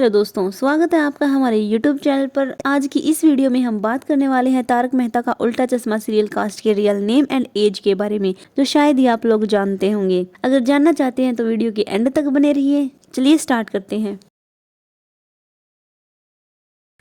Hello दोस्तों, स्वागत है आपका हमारे यूट्यूब चैनल पर। आज की इस वीडियो में हम बात करने वाले हैं तारक मेहता का उल्टा चश्मा सीरियल कास्ट के रियल नेम एंड एज के बारे में, जो शायद ही आप लोग जानते होंगे। अगर जानना चाहते हैं तो वीडियो के एंड तक बने रहिए। चलिए स्टार्ट करते हैं।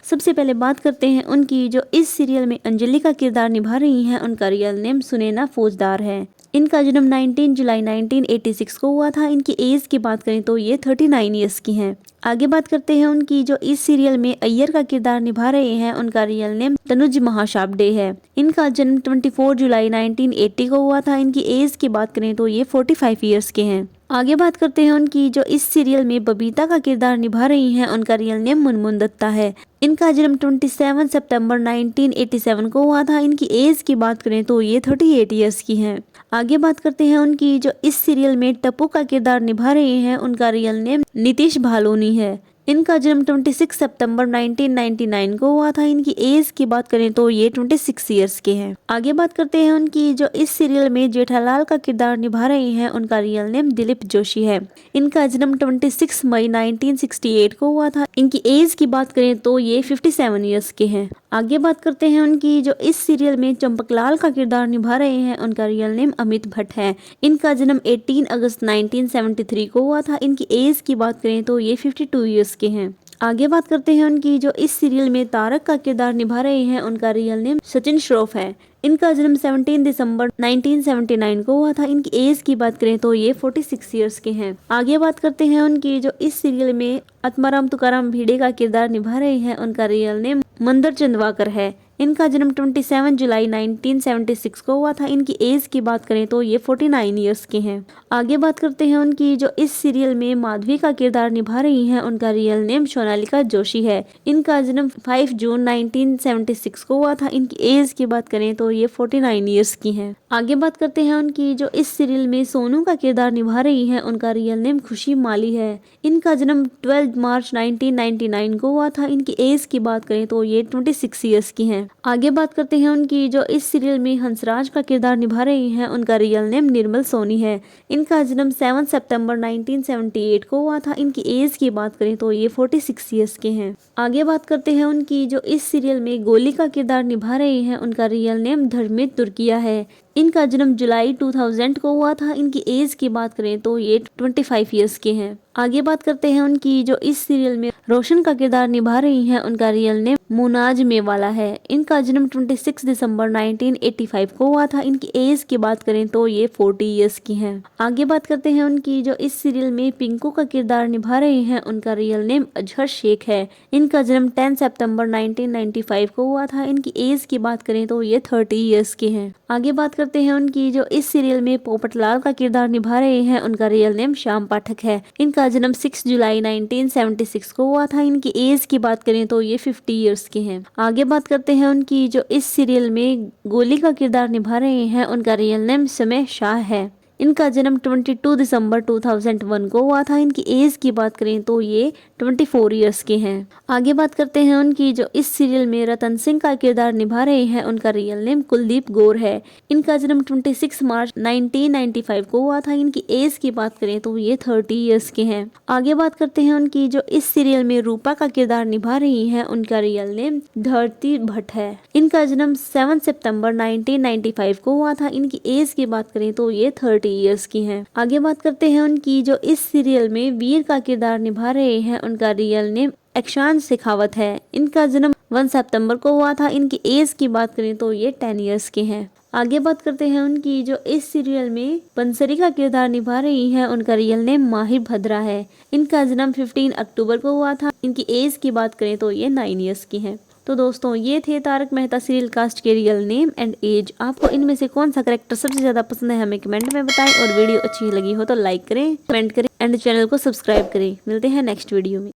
सबसे पहले बात करते हैं उनकी, जो इस सीरियल में अंजलि का किरदार निभा रही हैं। उनका रियल नेम सुनैना फौजदार है। इनका जन्म 19 जुलाई 1986 को हुआ था। इनकी एज की बात करें तो ये 39 ईयर्स की हैं। आगे बात करते हैं उनकी, जो इस सीरियल में अय्यर का किरदार निभा रहे हैं। उनका रियल नेम तनुज महाशाब्दे है। इनका जन्म 24 जुलाई 1980 को हुआ था। इनकी एज की बात करें तो ये 45 ईयर्स के हैं। आगे बात करते हैं उनकी, जो इस सीरियल में बबीता का किरदार निभा रही हैं। उनका रियल नेम मुनमुन दत्ता है। इनका जन्म 27 सितंबर 1987 को हुआ था। इनकी एज की बात करें तो ये 38 ईयर्स की हैं। आगे बात करते हैं उनकी, जो इस सीरियल में टप्पू का किरदार निभा रहे हैं। उनका रियल नेम नीतीश भालोनी है। इनका जन्म 26 सितंबर 1999 को हुआ था। इनकी एज की बात करें तो ये 26 ईयर्स के हैं। आगे बात करते हैं उनकी, जो इस सीरियल में जेठालाल का किरदार निभा रहे हैं। उनका रियल नेम दिलीप जोशी है। इनका जन्म 26 मई 1968 को हुआ था। इनकी एज की बात करें तो ये 57 ईयर्स के हैं। आगे बात करते हैं उनकी, जो इस सीरियल में चंपकलाल का किरदार निभा रहे हैं। उनका रियल नेम अमित भट्ट है। इनका जन्म 18 अगस्त 1973 को हुआ था। इनकी एज की बात करें तो ये 52 ईयर्स के हैं। आगे बात करते हैं उनकी, जो इस सीरियल में तारक का किरदार निभा रहे हैं। उनका रियल नेम सचिन श्रॉफ है। इनका जन्म 17 दिसंबर 1979 को हुआ था। इनकी एज की बात करें तो ये 46 ईयर्स के हैं। आगे बात करते हैं उनकी, जो इस सीरियल में आत्माराम तुकाराम भिड़े का किरदार निभा रहे हैं। उनका रियल नेम मंदर चंदवाकर है। इनका जन्म 27 जुलाई 1976 को हुआ था। इनकी एज की बात करें तो ये 49 ईयर्स के हैं। आगे बात करते हैं उनकी, जो इस सीरियल में माधवी का किरदार निभा रही हैं। उनका रियल नेम सोनालिका जोशी है। इनका जन्म 5 जून 1976 को हुआ था। इनकी एज की बात करें तो ये 49 ईयर्स की हैं। आगे बात करते हैं उनकी, जो इस सीरियल में सोनू का किरदार निभा रही हैं। उनका रियल नेम खुशी माली है। इनका जन्म 12 मार्च 1999 को हुआ था। इनकी एज की बात करें तो ये 26 ईयर्स की हैं। आगे बात करते हैं उनकी, जो इस सीरियल में हंसराज का किरदार निभा रही हैं। उनका रियल नेम निर्मल सोनी है। इनका जन्म 7 सितंबर 1978 को हुआ था। इनकी एज की बात करें तो ये 46 ईयर्स के हैं। आगे बात करते हैं उनकी, जो इस सीरियल में गोली का किरदार निभा रही हैं। उनका रियल नेम धर्मेंद्र तुर्किया है। इनका जन्म जुलाई 2000 को हुआ था। इनकी एज की बात करें तो ये 25 ईयर्स के हैं। आगे बात करते हैं उनकी, जो इस सीरियल में रोशन का किरदार निभा रही हैं। उनका रियल नेम मुनाज मेवाला है। इनका जन्म 26 दिसंबर 1985 को हुआ था। इनकी एज की बात करें तो ये 40 ईयर्स की हैं। आगे बात करते हैं उनकी, जो इस सीरियल में पिंकू का किरदार निभा रहे हैं। उनका रियल नेम अजहर शेख है। इनका जन्म 10 सितंबर 1995 को हुआ था। इनकी एज की बात करें तो ये 30 ईयर्स के हैं। आगे बात करते हैं उनकी, जो इस सीरियल में पोपटलाल का किरदार निभा रहे हैं। उनका रियल नेम श्याम पाठक है। इनका जन्म 6 जुलाई 1976 को हुआ था। इनकी एज की बात करें तो ये 50 ईयर्स के हैं। आगे बात करते हैं उनकी, जो इस सीरियल में गोली का किरदार निभा रहे हैं। उनका रियल नेम समय शाह है। इनका जन्म 22 दिसंबर 2001 को हुआ था। इनकी एज की बात करें तो ये 24 ईयर्स के हैं। आगे बात करते हैं उनकी, जो इस सीरियल में रतन सिंह का किरदार निभा रहे हैं। उनका रियल नेम कुलदीप गौर है। इनका जन्म 26 मार्च 1995 को हुआ था। इनकी एज की बात करें तो ये 30 ईयर्स के हैं। आगे बात करते हैं उनकी, जो इस सीरियल में रूपा का किरदार निभा रही हैं। उनका रियल नेम धरती भट्ट है। इनका जन्म 7 सितंबर 1995 को हुआ था। इनकी एज की बात करें तो ये 30 ईयर्स की हैं। आगे बात करते हैं उनकी, जो इस सीरियल में वीर का किरदार निभा रहे हैं। उनका रियल नेम अक्षान शेखावत है। इनका जन्म 1 सितंबर को हुआ था। इनकी एज की बात करें तो ये 10 ईयर्स के हैं। आगे बात करते हैं उनकी, जो इस सीरियल में बंसरी का किरदार निभा रही हैं। उनका रियल नेम माहिर भद्रा है। इनका जन्म 15 अक्टूबर को हुआ था। इनकी एज की बात करें तो ये 9 ईयर्स की हैं। तो दोस्तों, ये थे तारक मेहता सीरियल कास्ट के रियल नेम एंड एज। आपको इनमें से कौन सा कैरेक्टर सबसे ज्यादा पसंद है, हमें कमेंट में बताएं। और वीडियो अच्छी लगी हो तो लाइक करें, कमेंट करें एंड चैनल को सब्सक्राइब करें। मिलते हैं नेक्स्ट वीडियो में।